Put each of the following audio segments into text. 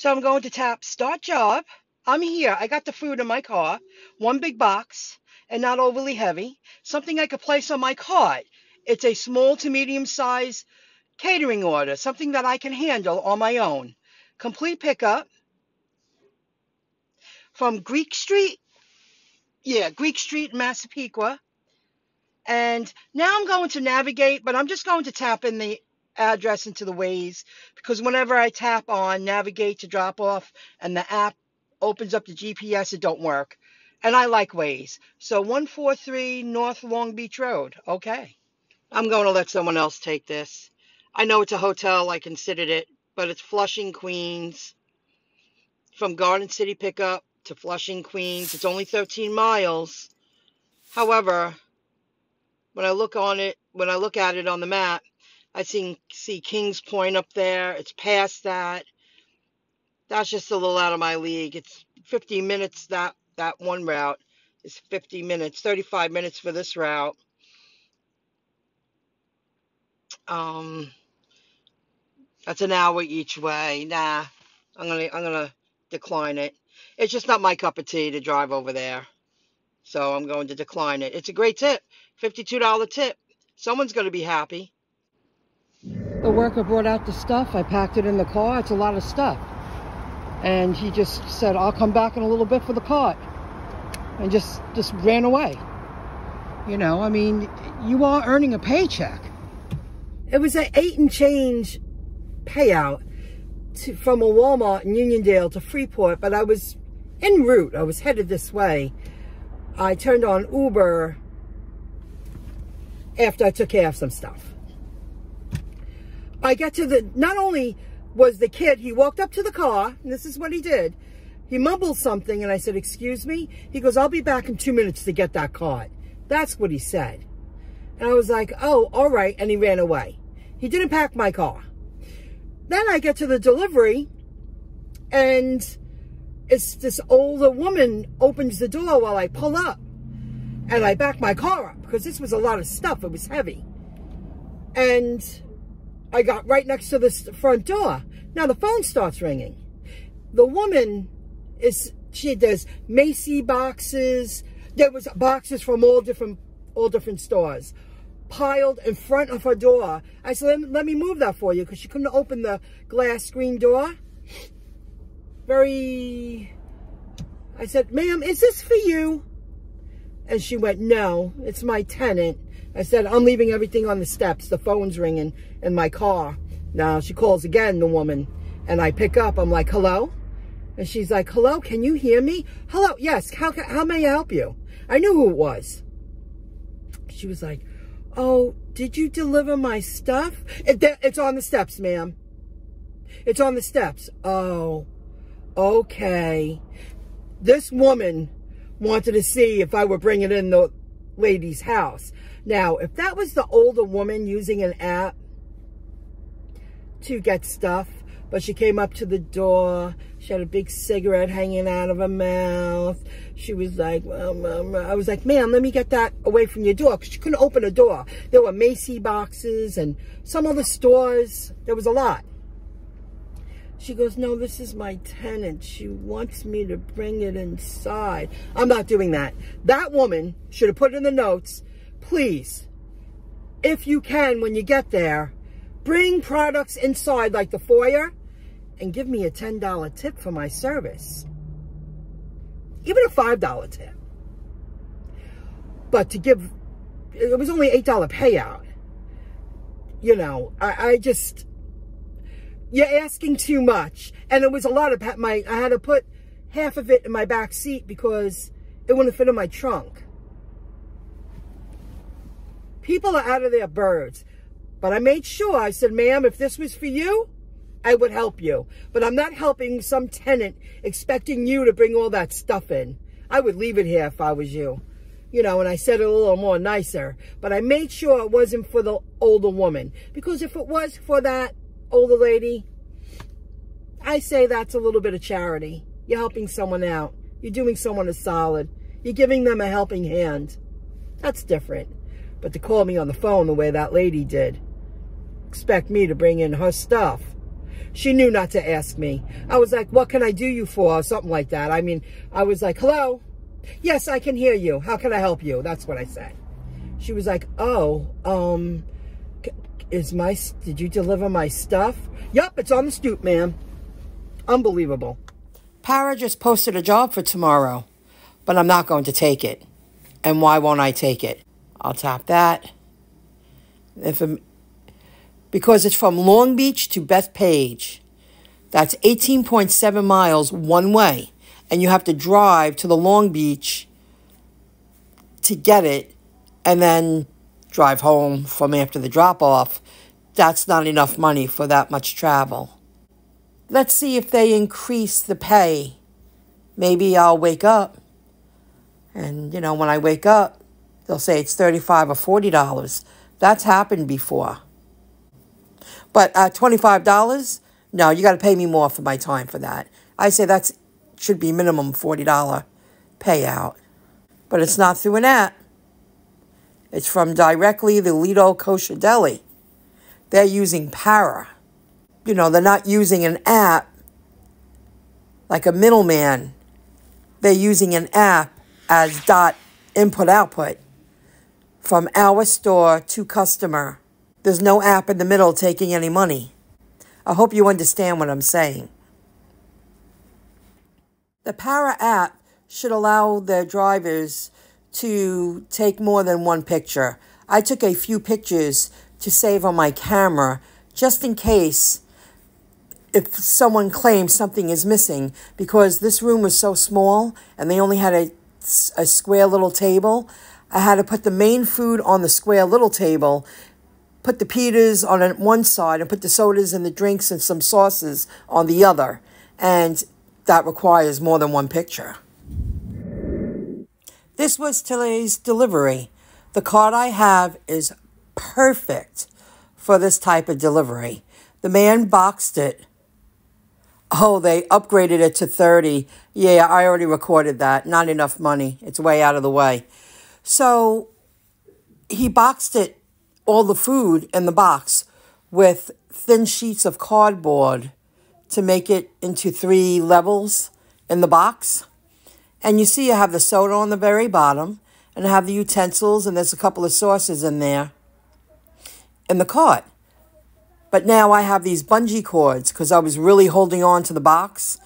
So I'm going to tap start job. I'm here. I got the food in my car, one big box, and not overly heavy. Something I could place on my cart. It's a small to medium size catering order, something that I can handle on my own. Complete pickup from Greek Street. Yeah, Greek Street, Massapequa. And now I'm going to navigate, but I'm just going to tap in the address into the Waze, because whenever I tap on navigate to drop off and the app opens up the GPS, it don't work. And I like Waze. So 143 North Long Beach Road. Okay. I'm going to let someone else take this. I know it's a hotel. I considered it, but it's Flushing, Queens. From Garden City pickup to Flushing, Queens. It's only 13 miles. However, when I look at it on the map, I see Kings Point up there. It's past that. That's just a little out of my league. It's 50 minutes. That one route is 50 minutes. 35 minutes for this route. That's an hour each way. Nah, I'm gonna decline it. It's just not my cup of tea to drive over there. So I'm going to decline it. It's a great tip. $52 tip. Someone's going to be happy. The worker brought out the stuff. I packed it in the car. It's a lot of stuff. And he just said, I'll come back in a little bit for the cart. And just ran away. You know, I mean, you are earning a paycheck. It was an 8 and change payout from a Walmart in Uniondale to Freeport, but I was en route. I was headed this way. I turned on Uber after I took care of some stuff. I get to not only was the kid, he walked up to the car, and this is what he did. He mumbled something, and I said, excuse me? He goes, I'll be back in 2 minutes to get that cart. That's what he said. And I was like, oh, all right, and he ran away. He didn't pack my car. Then I get to the delivery, and it's this older woman opens the door while I pull up. And I back my car up because this was a lot of stuff. It was heavy. And I got right next to this front door. Now the phone starts ringing. The woman there's Macy boxes. There was boxes from all different stores piled in front of her door. I said, let me move that for you, because she couldn't open the glass screen door. I said, ma'am, is this for you? And she went, no, it's my tenant. I said, I'm leaving everything on the steps. The phone's ringing in my car. Now she calls again, the woman, and I pick up. I'm like, hello? And she's like, hello, can you hear me? Hello, yes, how may I help you? I knew who it was. She was like, oh, did you deliver my stuff? It's on the steps, ma'am. It's on the steps. Oh, okay. This woman wanted to see if I were bringing in the lady's house. Now, if that was the older woman using an app to get stuff, but she came up to the door, she had a big cigarette hanging out of her mouth. She was like, I was like, ma'am, let me get that away from your door, because she couldn't open a door. There were Macy boxes and some other stores. There was a lot. She goes, no, this is my tenant. She wants me to bring it inside. I'm not doing that. That woman should have put in the notes, please, if you can, when you get there, bring products inside like the foyer and give me a $10 tip for my service. Even a $5 tip. But to give, it was only $8 payout. You know, I just... You're asking too much. And it was a lot of I had to put half of it in my back seat because it wouldn't fit in my trunk. People are out of their birds. But I made sure, I said, ma'am, if this was for you, I would help you. But I'm not helping some tenant expecting you to bring all that stuff in. I would leave it here if I was you. You know, and I said it a little more nicer. But I made sure it wasn't for the older woman. Because if it was for that older lady, I say that's a little bit of charity. You're helping someone out. You're doing someone a solid. You're giving them a helping hand. That's different. But to call me on the phone the way that lady did, expect me to bring in her stuff. She knew not to ask me. I was like, what can I do you for? Or something like that. I mean, I was like, hello? Yes, I can hear you. How can I help you? That's what I said. She was like, oh, did you deliver my stuff? Yup, it's on the stoop, ma'am. Unbelievable. Para just posted a job for tomorrow, but I'm not going to take it. And why won't I take it? I'll tap that. Because it's from Long Beach to Bethpage. That's 18.7 miles one way. And you have to drive to the Long Beach to get it and then drive home from after the drop-off. That's not enough money for that much travel. Let's see if they increase the pay. Maybe I'll wake up. And, you know, when I wake up, they'll say it's $35 or $40. That's happened before. But $25? No, you got to pay me more for my time for that. I say that should be minimum $40 payout. But it's not through an app. It's from directly the Lido Kosher Deli. They're using Para. You know, they're not using an app like a middleman. They're using an app as input-output from our store to customer. There's no app in the middle taking any money. I hope you understand what I'm saying. The Para app should allow the drivers to take more than one picture. I took a few pictures to save on my camera just in case if someone claims something is missing, because this room was so small and they only had a square little table. I had to put the main food on the square little table, put the pitas on one side, and put the sodas and the drinks and some sauces on the other. And that requires more than one picture. This was today's delivery. The card I have is perfect for this type of delivery. The man boxed it. Oh, they upgraded it to 30. Yeah, I already recorded that. Not enough money. It's way out of the way. So he boxed it, all the food in the box, with thin sheets of cardboard to make it into 3 levels in the box. And you see I have the soda on the very bottom, and I have the utensils, and there's a couple of sauces in there in the cart. But now I have these bungee cords, because I was really holding on to the box,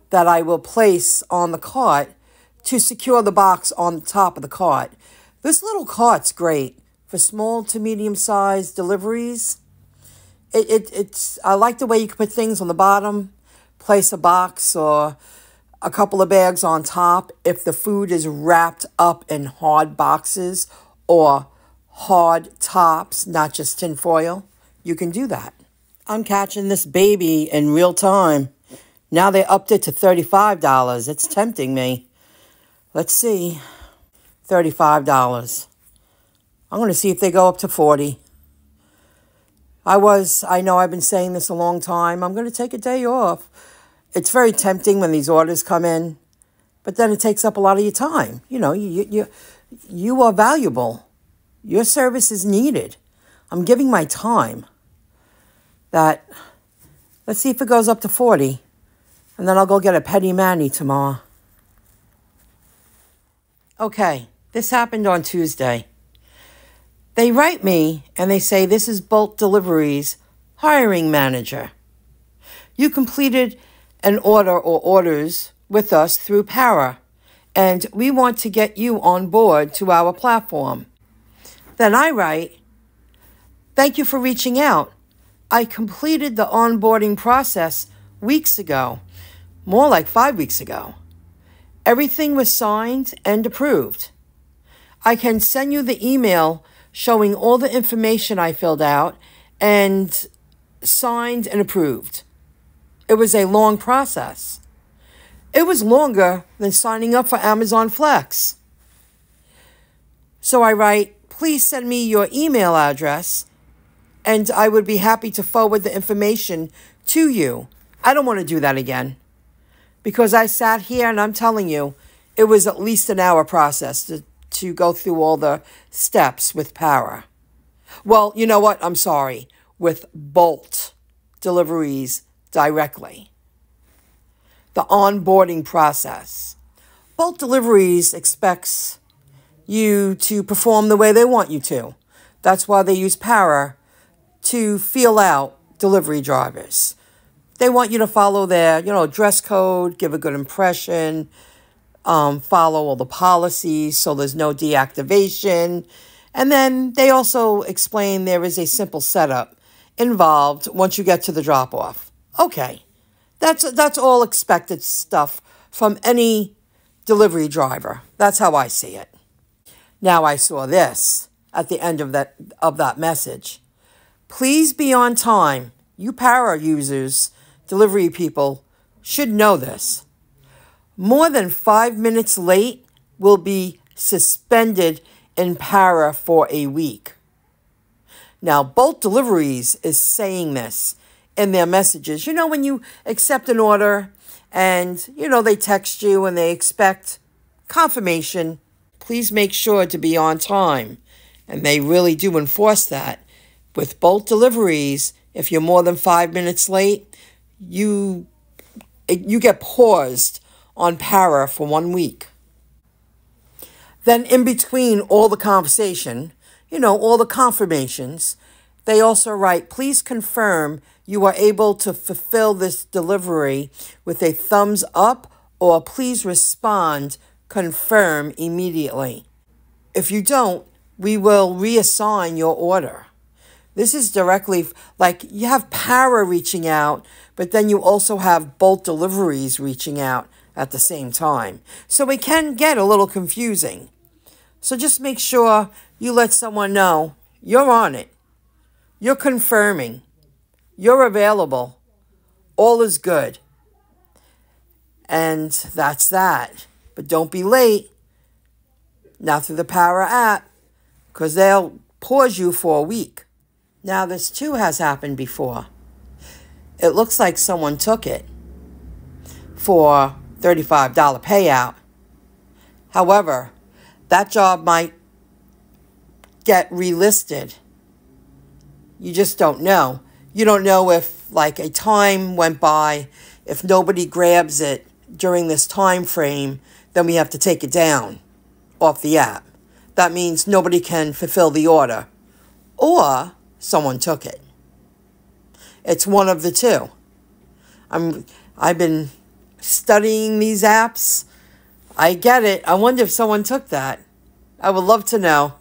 that I will place on the cart to secure the box on the top of the cart. This little cart's great for small to medium-sized deliveries. I like the way you can put things on the bottom, place a box or a couple of bags on top. If the food is wrapped up in hard boxes or hard tops, not just tin foil, you can do that. I'm catching this baby in real time. Now they upped it to $35. It's tempting me. Let's see. $35. I'm going to see if they go up to 40. I know I've been saying this a long time. I'm going to take a day off. It's very tempting when these orders come in, but then it takes up a lot of your time. You know, you are valuable. Your service is needed. I'm giving my time. Let's see if it goes up to 40, and then I'll go get a Pedi Mani tomorrow. Okay, this happened on Tuesday. They write me and they say, this is Bolt Deliveries hiring manager. You completed an order or orders with us through Para, and we want to get you on board to our platform. Then I write, thank you for reaching out. I completed the onboarding process weeks ago, more like 5 weeks ago. Everything was signed and approved. I can send you the email showing all the information I filled out and signed and approved. It was a long process. It was longer than signing up for Amazon Flex. So I write, please send me your email address and I would be happy to forward the information to you. I don't want to do that again because I sat here and I'm telling you, it was at least an hour process to go through all the steps with Para. Well, you know what? I'm sorry. With Bolt Deliveries directly. The onboarding process. Bolt Deliveries expects you to perform the way they want you to. That's why they use Para to feel out delivery drivers. They want you to follow their, dress code, give a good impression, follow all the policies so there's no deactivation. And then they also explain there is a simple setup involved once you get to the drop-off. Okay, that's all expected stuff from any delivery driver. That's how I see it. Now I saw this at the end of that message. Please be on time. You Para users, delivery people, should know this. More than 5 minutes late will be suspended in Para for a week. Now, Bolt Deliveries is saying this in their messages. When you accept an order and, they text you and they expect confirmation, please make sure to be on time. And they really do enforce that. With Bolt Deliveries, if you're more than 5 minutes late, you get paused on Para for 1 week. Then in between all the conversation, all the confirmations, they also write, please confirm you are able to fulfill this delivery with a thumbs up, or please respond, confirm immediately. If you don't, we will reassign your order. This is directly, like you have Para reaching out, but then you also have Bolt Deliveries reaching out at the same time. So it can get a little confusing. So just make sure you let someone know you're on it. You're confirming. You're available. All is good. And that's that. But don't be late. Not through the Para app, because they'll pause you for a week. Now, this too has happened before. It looks like someone took it for $35 payout. However, that job might get relisted. You just don't know. You don't know if like a time went by. If nobody grabs it during this time frame, then we have to take it down off the app. That means nobody can fulfill the order. Or someone took it. It's one of the two. I've been studying these apps. I get it. I wonder if someone took that. I would love to know.